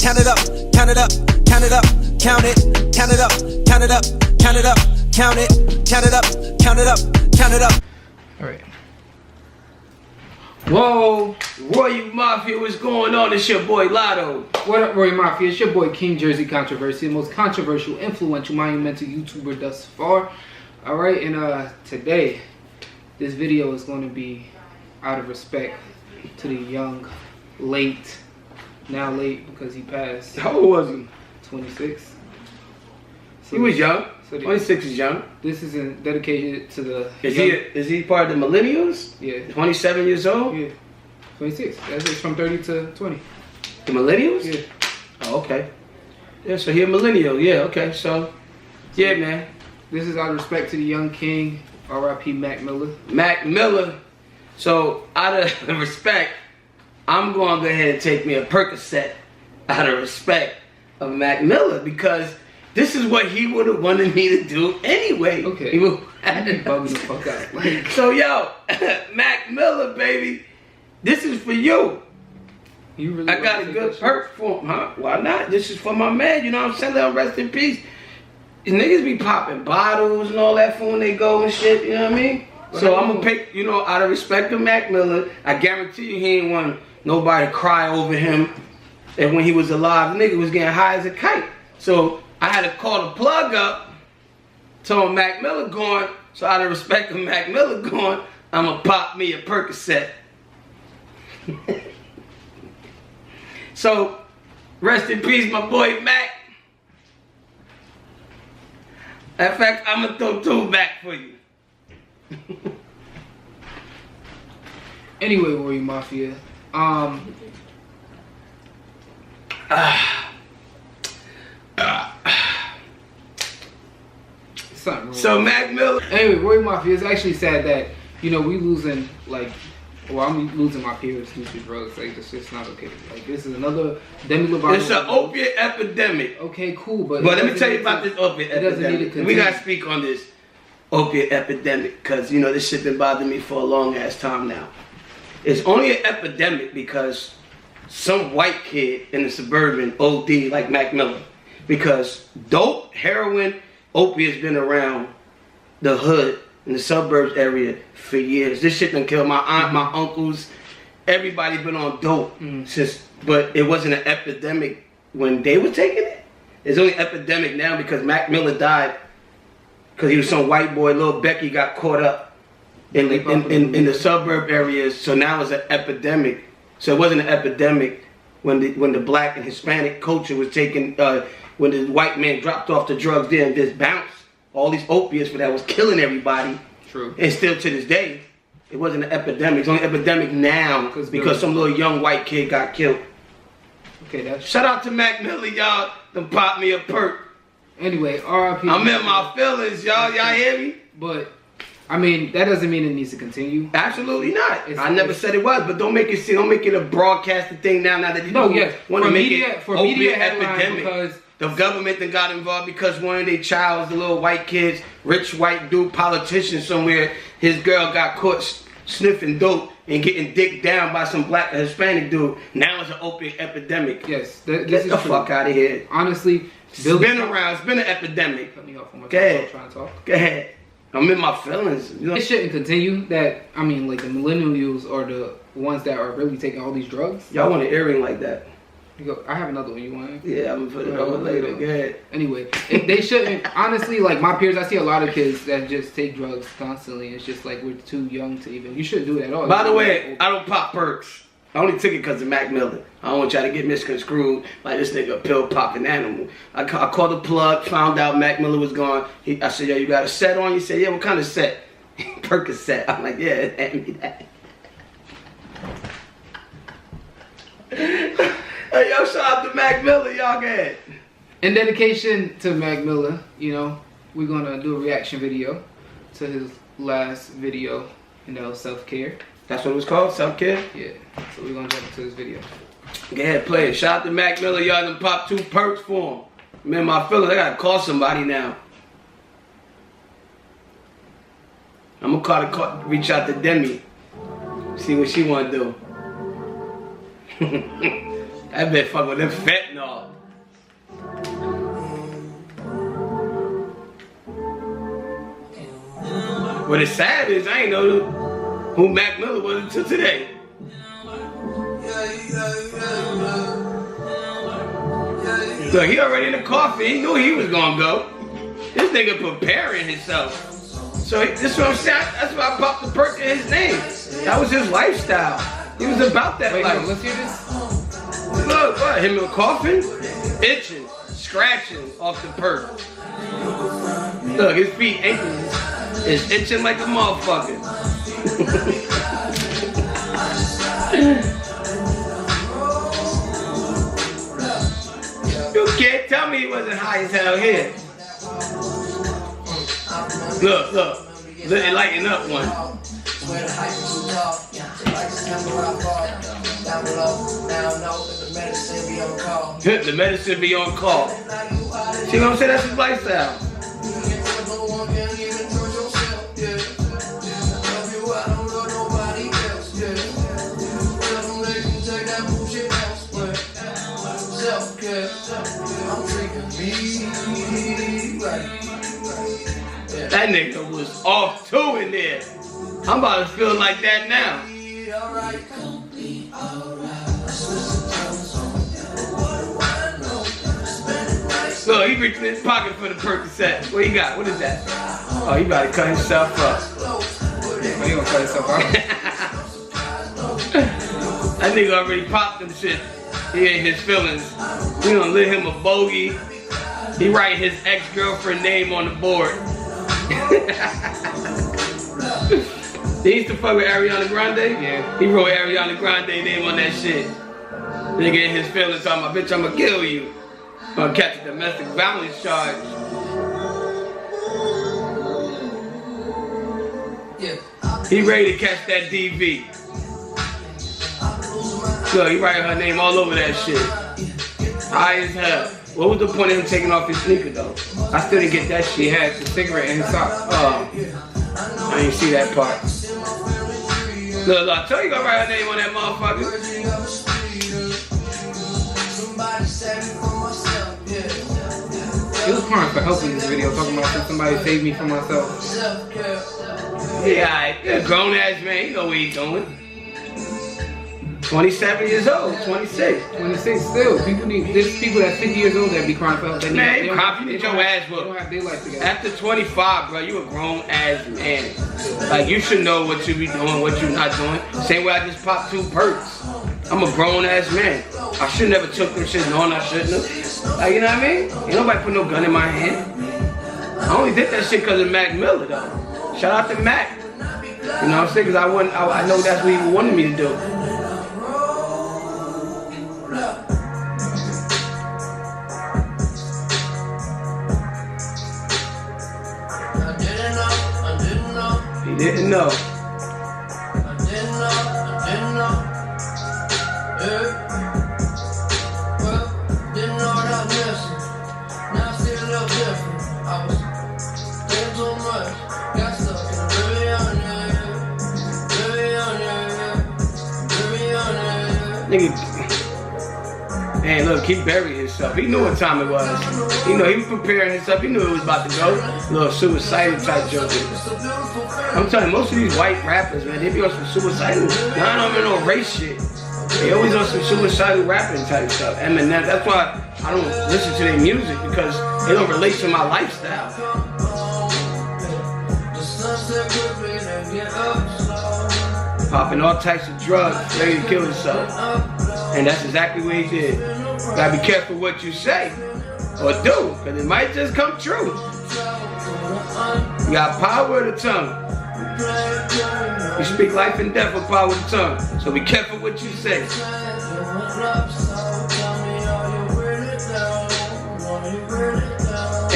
count it up, count it up, count it up, count it, count it up, count it up, count it up, count it, count it up, count it up, count it up. All right. Whoa, Roy Mafia, what's going on? It's your boy Lotto. what up, Roy Mafia? It's your boy King Jersey Controversy, the most controversial, influential, monumental YouTuber thus far. All right, and today, this video is going to be out of respect to the young, now late because he passed. How old was he? 26. So He was young. So 26 is young. This is dedicated to the. Is he part of the millennials? Yeah. 27 years old? Yeah. 26. That's from 30 to 20. The millennials? Yeah. Oh, okay. Yeah, so he a millennial. Yeah, okay. So, yeah, man. This is out of respect to the young king, R.I.P. Mac Miller. Mac Miller. So, out of respect, I'm going to go ahead and take me a Percocet out of respect of Mac Miller because this is what he would have wanted me to do anyway. Okay. He would Bugging the fuck out. Like, so, yo, Mac Miller, baby, this is for you. you really I got a good perk for him, huh? Why not? This is for my man, you know what I'm saying? Let him rest in peace. These niggas be popping bottles and all that for when they go and shit, you know what I mean? So I'm gonna pick, you know, out of respect to Mac Miller, I guarantee you he ain't want nobody to cry over him. And when he was alive, the nigga was getting high as a kite. So I had to call the plug up, told Mac Miller going, so out of respect to Mac Miller going, I'm gonna pop me a Percocet. So, rest in peace, my boy Mac. In fact, I'm gonna throw two back for you. Anyway, Roy Mafia. Something wrong. So Mac Miller. Anyway, Roy Mafia, it's actually sad that, you know, we losing, like, well, I'm losing my peers due to drugs. Like, it's just not okay. Like, this is another Demi Lovato. It's an opiate epidemic. Okay, cool, but Let me tell you about this opiate it doesn't need to epidemic. continue. We gotta speak on this opiate epidemic because, you know, this shit been bothering me for a long ass time now. It's only an epidemic because some white kid in the suburban OD like Mac Miller. Because dope, heroin, opiates been around the hood in the suburbs area for years. This shit done killed my aunt, my uncles. Everybody been on dope since, but it wasn't an epidemic when they were taking it. It's only an epidemic now because Mac Miller died because he was some white boy. Little Becky got caught up in the suburb areas, so now it's an epidemic. So it wasn't an epidemic when the black and Hispanic culture was taken, when the white man dropped off the drugs there and just bounced all these opiates that was killing everybody. True. And still to this day, it wasn't an epidemic. It's only an epidemic now because some little young white kid got killed. Okay, that's... Shout out to Mac Miller, y'all. Done pop me a perk. Anyway, R.I.P. I'm in my feelings, y'all. Y'all hear me? But, I mean, that doesn't mean it needs to continue. Absolutely not. I never said it was, but don't make it a broadcasted thing now that you want to make it media epidemic. Because the government then got involved because one of their childs, the little white kids, rich white dude politician somewhere, his girl got caught sniffing dope and getting dicked down by some black Hispanic dude. Now it's an opiate epidemic. Yes, Get the fuck out of here. Honestly, it's been around. It's been an epidemic. Cut me off on my Go ahead. trying to talk. Go ahead. I'm in my feelings. You know? It shouldn't continue. That, I mean, like, the millennials are the ones that are really taking all these drugs. Y'all want an earring like that? You go, I have another one. You want? Yeah, I'm gonna put it over later. Go ahead. Anyway, they shouldn't. Honestly, like my peers, I see a lot of kids that just take drugs constantly. It's just like we're too young to even. You shouldn't do it at all. By the way, I don't pop perks. I only took it because of Mac Miller. I don't want y'all to get misconstrued like this nigga a pill popping animal. I called the plug, found out Mac Miller was gone. I said, yo, you got a set on? He said, yeah, what kind of set? Percocet. I'm like, yeah, hand me that. Hey, yo, shout out to Mac Miller, y'all go ahead. In dedication to Mac Miller, you know, we're gonna do a reaction video to his last video, you know, self-care. That's what it was called, self-care? Yeah, so we're gonna jump into this video. Go ahead, play it. Shout out to Mac Miller, y'all done popped 2 perks for him. Man, my feelings, I gotta call somebody now. I'm gonna reach out to Demi. See what she wanna do. That bitch fuck with them fentanyl. What is sad is I ain't know who Mac Miller was until today. Look, he already in the coffin. He knew he was gonna go. This nigga preparing himself. So this is what I'm saying. That's why I popped the perk in his name. That was his lifestyle. He was about that life. No, let's hear this. Look, what? Him in the coffin, itching, scratching off the perk. Look, his feet, ankles is itching like a motherfucker. You can't tell me he wasn't high as hell here. Look, look. Let it lighten up one. The medicine be on call. See what I'm saying? That's his lifestyle. That nigga was off too in there. I'm about to feel like that now. So he reached in his pocket for the Percocet. What he got? What is that? Oh, he about to cut himself up. Oh, he gonna cut himself up. That nigga already popped them shit. He ain't his feelings. We gonna let him a bogey. He writing his ex-girlfriend name on the board. He used to fuck with Ariana Grande? Yeah. He wrote Ariana Grande name on that shit. Nigga in his feelings talking about, bitch, I'ma kill you. Gonna catch a domestic violence charge. He ready to catch that DV. So he writing her name all over that shit. High as hell. What was the point of him taking off his sneaker though? I still didn't get that shit. He had the cigarette in his sock. Oh, I didn't see that part. Look, I tell you, I write her name on that motherfucker. He was crying for help in this video, talking about somebody saved me from myself. Yeah, a grown ass man, you know what he's doing. 27 years old, 26. 26 still. There's people that's 50 years old that be crying for help. Man, you crying, you get your ass They don't whooped. have their life together. After 25, bro, you a grown ass man. Like, you should know what you be doing, what you not doing. Same way I just popped 2 perks. I'm a grown ass man. I should never took them shit knowing I shouldn't have. Like, you know what I mean? Ain't nobody put no gun in my hand. I only did that shit because of Mac Miller, though. Shout out to Mac. You know what I'm saying? Because I know that's what he wanted me to do. He didn't know. Nigga, man, look, he buried himself. He knew what time it was. You know, he was preparing himself. He knew it was about to go. Little suicidal type joke. I'm telling you, most of these white rappers, man, they be on some suicidal. None of them no race shit. They always on some suicidal rapping type stuff. Eminem, that's why I don't listen to their music, because it don't relate to my lifestyle. Popping all types of drugs, ready to kill himself. And that's exactly what he did. Gotta be careful what you say or do, because it might just come true. You got power of the tongue. You speak life and death with power of the tongue. So be careful what you say.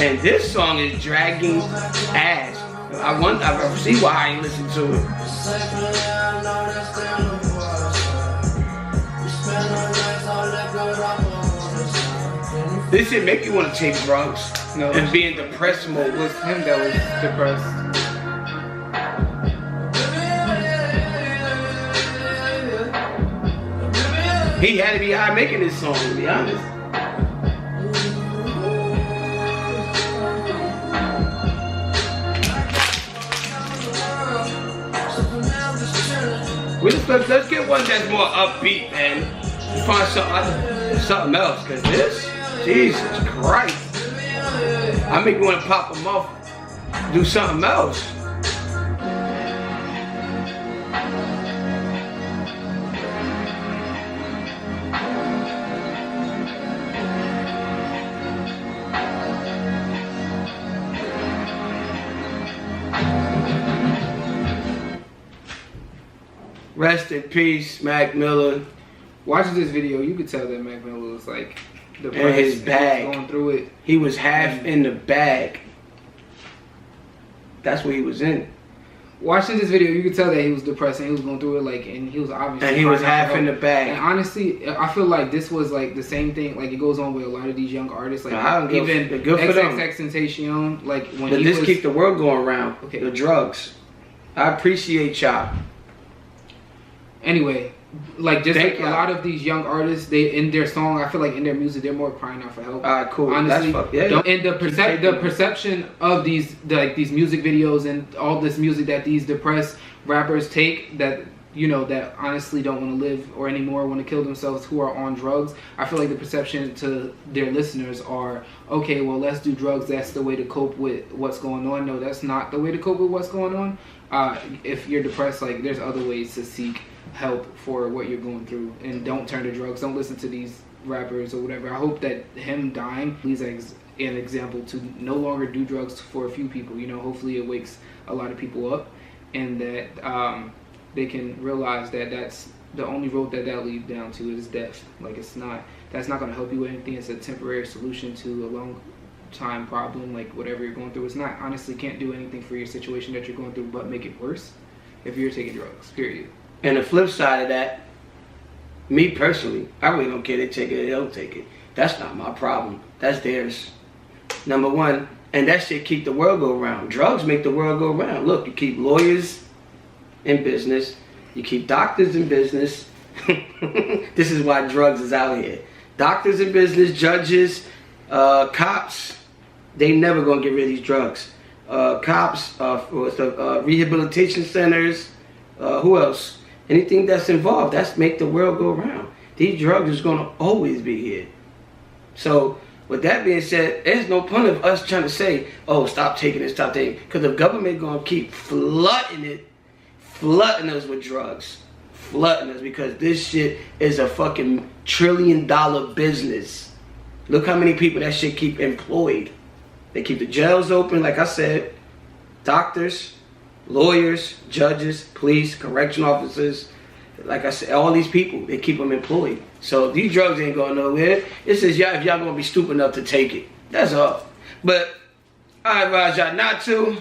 And this song is dragging ass. I see why I ain't listen to it. This shit make you want to take drugs and be in depressed mode. It was him that was depressed. He had to be high making this song, to be honest. Let's get one that's more upbeat, man. Find something else, cause this, Jesus Christ, I make you want to pop them off, do something else. Rest in peace, Mac Miller. Watching this video, you could tell that Mac Miller was like depressed. In his bag. Going through it. He was half in the bag. That's what he was in. Watching this video, you could tell that he was depressed and he was going through it, like, and he was obviously. And he was half in the bag. And honestly, I feel like this was like the same thing. Like it goes on with a lot of these young artists, like even XXXTentacion. Like when but he this was, keep the world going around. Okay. The drugs. I appreciate y'all. Anyway, like just like a lot of these young artists, they in their song, I feel like in their music, they're more crying out for help. Alright, cool. Honestly, That's and the perception of these these music videos and all this music that these depressed rappers take, that you know, that honestly don't want to live or anymore want to kill themselves, who are on drugs. I feel like the perception to their listeners are, okay, well, let's do drugs. That's the way to cope with what's going on. No, that's not the way to cope with what's going on. If you're depressed, like there's other ways to seek help for what you're going through, and don't turn to drugs. Don't listen to these rappers or whatever. I hope that him dying leaves an example to no longer do drugs for a few people. You know, hopefully it wakes a lot of people up, and that they can realize that that's the only road that leads down to is death. Like that's not going to help you with anything. It's a temporary solution to a long time problem, like whatever you're going through. It's not, honestly, can't do anything for your situation that you're going through but make it worse if you're taking drugs, period. And the flip side of that, me personally, I really don't care. They take it or they don't take it. That's not my problem. That's theirs. Number one, and that shit keep the world go around. Drugs make the world go around. Look, you keep lawyers in business. You keep doctors in business. This is why drugs is out here. Doctors in business, judges, cops, they never gonna get rid of these drugs. Cops, rehabilitation centers, who else? Anything that's involved, that's make the world go around. These drugs is gonna always be here. So with that being said, there's no point of us trying to say, oh, stop taking it, stop taking it. Because the government gonna keep flooding us with drugs. Flooding us, because this shit is a fucking $1 trillion business. Look how many people that shit keep employed. They keep the jails open, like I said. Doctors, lawyers, judges, police, correction officers, like I said, all these people, they keep them employed. So these drugs ain't going nowhere. It says y'all, if y'all gonna be stupid enough to take it. That's all. But I advise y'all not to.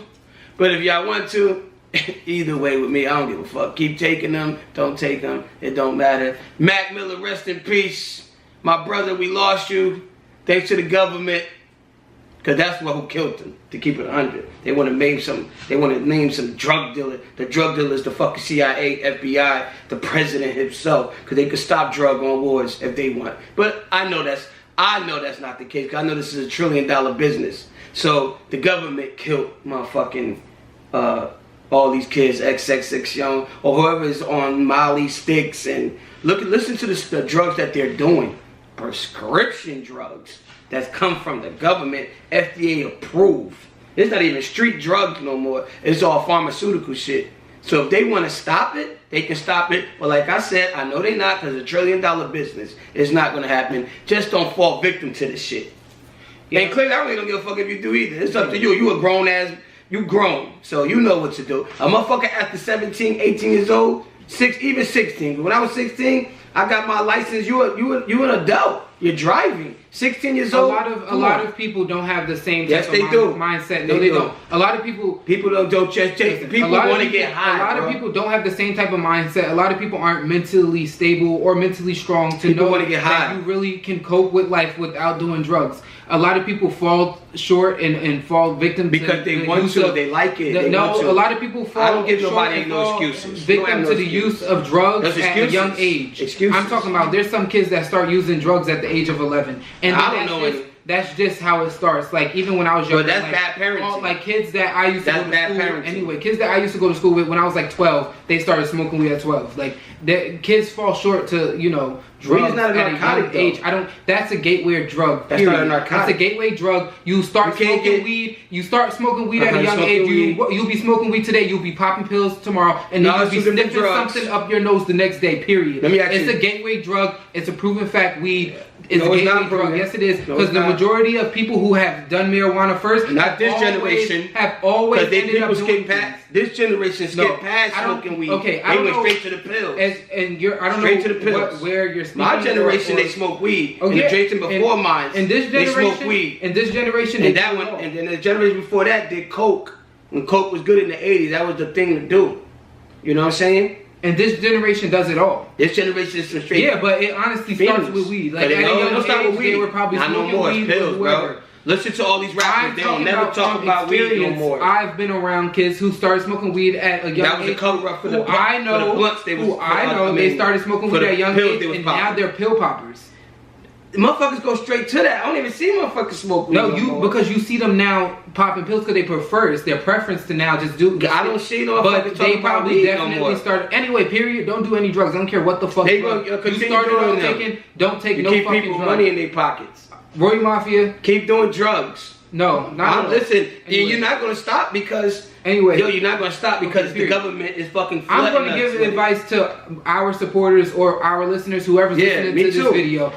But if y'all want to, either way with me, I don't give a fuck. Keep taking them, don't take them, it don't matter. Mac Miller, rest in peace. My brother, we lost you. Thanks to the government. Because that's what who killed him, to keep it 100. They want to name some drug dealer. The drug dealer is the fucking CIA, FBI, the president himself. Because they could stop drug on wars if they want. But I know that's not the case. Because I know this is a $1 trillion business. So the government killed motherfucking all these kids, XXX or whoever is on Molly sticks, and listen to the drugs that they're doing. Prescription drugs that's come from the government, FDA approved. It's not even street drugs no more. It's all pharmaceutical shit. So if they want to stop it, they can stop it. But like I said, I know they not, because it's $1 trillion business. It's not going to happen. Just don't fall victim to this shit. Yeah. And clearly, I really don't give a fuck if you do either. It's up to you. You a grown ass. You grown. So you know what to do. A motherfucker after 17, 18 years old, even 16. When I was 16, I got my license. You an adult. You're driving. 16 years A old. lot of people don't have the same Yes, type of mindset. No, they don't. A lot of people don't just people want to get high. A lot of people don't have the same type of mindset. A lot of people aren't mentally stable or mentally strong to know want to get high. that you really can cope with life without doing drugs. A lot of people fall short and fall victim because they want to, they like it. They want to. A lot of people fall. I don't give short nobody and no fall excuses. Victim to the use of drugs at a young age. Excuses. I'm talking about there's some kids that start using drugs at the age of 11, and I don't know any. That's just how it starts. Like even when I was younger, but that's like, bad parenting. Like kids that I used to go to school. Parenting. Anyway, kids that I used to go to school with when I was like 12, they started smoking weed at 12. Like the kids fall short to drugs not a at narcotic, a young age. That's a gateway drug. That's not a narcotic. That's a gateway drug. You start smoking weed. You start smoking weed at a young age. You'll be smoking weed today. You'll be popping pills tomorrow, and then you'll be sniffing something up your nose the next day. Period. Let me ask you. It's a gateway drug. It's a proven fact. Weed. It's a gateway drug. Yes, it is. No, because the majority of people who have done marijuana first, not this generation, have always ended up doing this generation skip past smoking weed. Okay, I don't went know. Straight to the pills. I don't straight know to the pills. Where you're speaking. My generation, they smoke weed. Okay. And the generation before mine, they smoke weed. In this generation, and that one, and then the generation before that did coke. When coke was good in the 80s, that was the thing to do. You know what I'm saying? And this generation does it all. This generation is some straight. Yeah, but it honestly starts with weed. Like at a young age, they were probably smoking weed pills, with whoever. Bro. Listen to all these rappers. They don't never talk about weed no more. I've been around kids who started smoking weed at a young age. That was a cover up for the blunts. They started smoking weed at a young age, and now they're pill poppers. Motherfuckers go straight to that. I don't even see motherfuckers smoke weed. No, because you see them now popping pills because they prefer. It's their preference to now just do. I don't see no but they probably definitely started anyway. Period. Don't do any drugs. I don't care what the fuck. They gonna continue doing them. Don't take no keep fucking people drugs. money in their pockets. Roy Mafia. Keep doing drugs. No, not listen. Anyway. You're not gonna stop because you're not gonna stop because the government is fucking. I'm gonna give advice to our supporters or our listeners, whoever's listening to this video.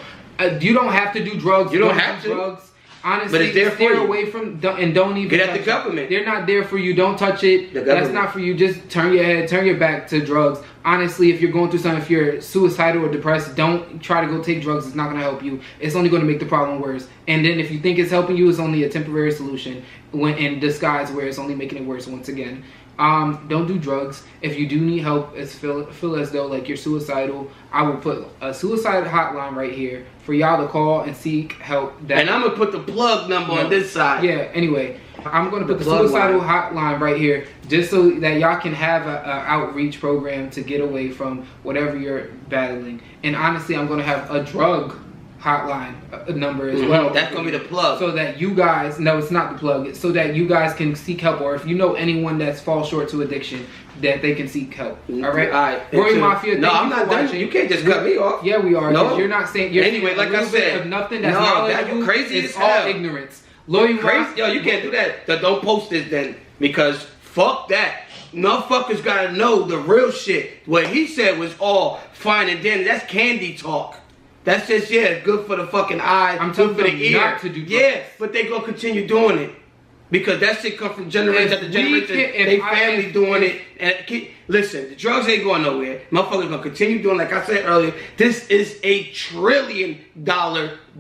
You don't have to do drugs. You don't have to. Drugs. Honestly, but it's there steer away from and don't even get at the government. They're not there for you. Don't touch it. That's not for you. Just turn your head, turn your back to drugs. Honestly, if you're going through something, if you're suicidal or depressed, don't try to go take drugs. It's not going to help you. It's only going to make the problem worse. And then if you think it's helping you, it's only a temporary solution when in disguise where it's only making it worse once again. Don't do drugs. If you do need help, feel as though like you're suicidal, I will put a suicide hotline right here for y'all to call and seek help. And I'm gonna put the plug number on this side. Yeah. Anyway, I'm gonna put the suicidal hotline right here just so that y'all can have a outreach program to get away from whatever you're battling. And honestly, I'm gonna have a drug hotline number as well. That's gonna be the plug. So that you guys, no, it's not the plug. So that you guys can seek help, or if you know anyone that's falls short to addiction, that they can seek help. All right. All right. Roy Mafia. No, I'm not done. You can't just cut me off. Yeah, we are. No. You're not saying. You're anyway, like I said, of nothing that's knowledgeable. That's crazy it's as hell. all ignorance. Loyal crazy. Yo, you can't do that. Don't post this then, because fuck that. Motherfuckers gotta know the real shit. What he said was all fine and dandy. That's candy talk. That's just, good for the fucking eyes. I'm telling for the ear. not to do drugs. Yeah, but they gonna continue doing it. Because that shit come from generation after generation. They family doing it. And listen, the drugs ain't going nowhere. Motherfuckers gonna continue doing, like I said earlier, this is $1 trillion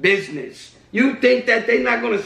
business. You think that they not gonna,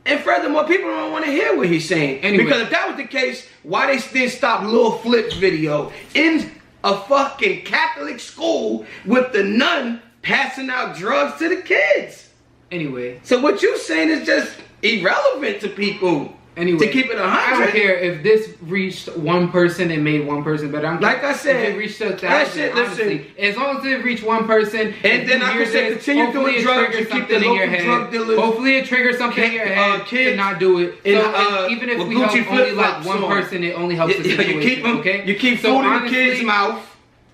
and furthermore, people don't want to hear what he's saying. Anyway. Because if that was the case, why they still stop Lil Flip's video in a fucking Catholic school with the nun passing out drugs to the kids? Anyway. So what you saying is just irrelevant to people. Anyway. To keep it 100. I don't care if this reached one person and made one person better. Like I said, if it reached 1,000, honestly, as long as it reached one person, and then I can say continue doing drugs, you keep the local drug dealers. Hopefully it triggers something in your head to not do it. So even if we help only like one person, it only helps the situation. You keep food in the kids' mouth.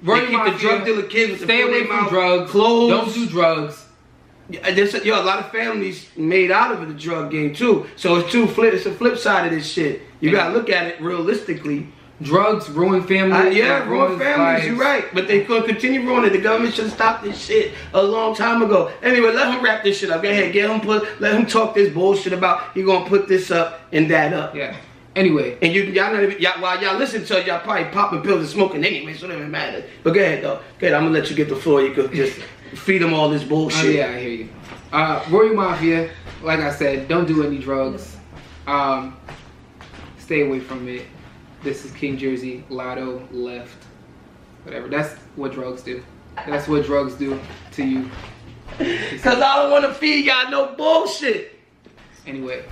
You keep the drug dealer kids with the food in their mouth. Stay away from drugs. Clothes. Don't do drugs. A lot of families made out of the drug game too. So it's a flip side of this shit. You gotta look at it realistically. Drugs ruin families. Ruin families. You're right, but they gonna continue ruining it. The government should have stopped this shit a long time ago. Anyway, let him wrap this shit up. Go ahead, let him talk this bullshit about he gonna put this up and that up. Yeah. Anyway. And y'all not even, while y'all listen to it, y'all probably popping pills and smoking anyway, so it doesn't matter. But go ahead, though. Go ahead, I'm gonna let you get the floor. You could just feed them all this bullshit. Oh, yeah, I hear you. Royal Mafia, like I said, don't do any drugs. Stay away from it. This is King Jersey, Lotto, left, whatever. That's what drugs do. That's what drugs do to you. Cause I don't want to feed y'all no bullshit. Anyway,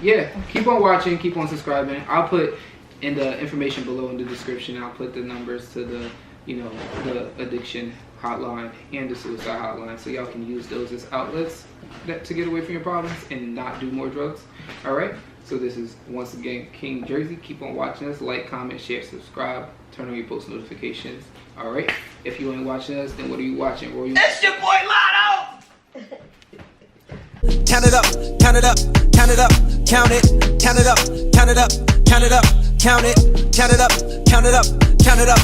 yeah, keep on watching, keep on subscribing. I'll put in the information below in the description. I'll put the numbers to the, the addiction hotline and the suicide hotline, so y'all can use those as outlets to get away from your problems and not do more drugs. All right. So this is once again King Jersey. Keep on watching us. Like, comment, share, subscribe. Turn on your post notifications. All right. If you ain't watching us, then what are you watching? It's your boy Lotto. Count it up, count it up, count it up, count it, count it up, count it up, count it up, count it, count it up, count it up, count it up.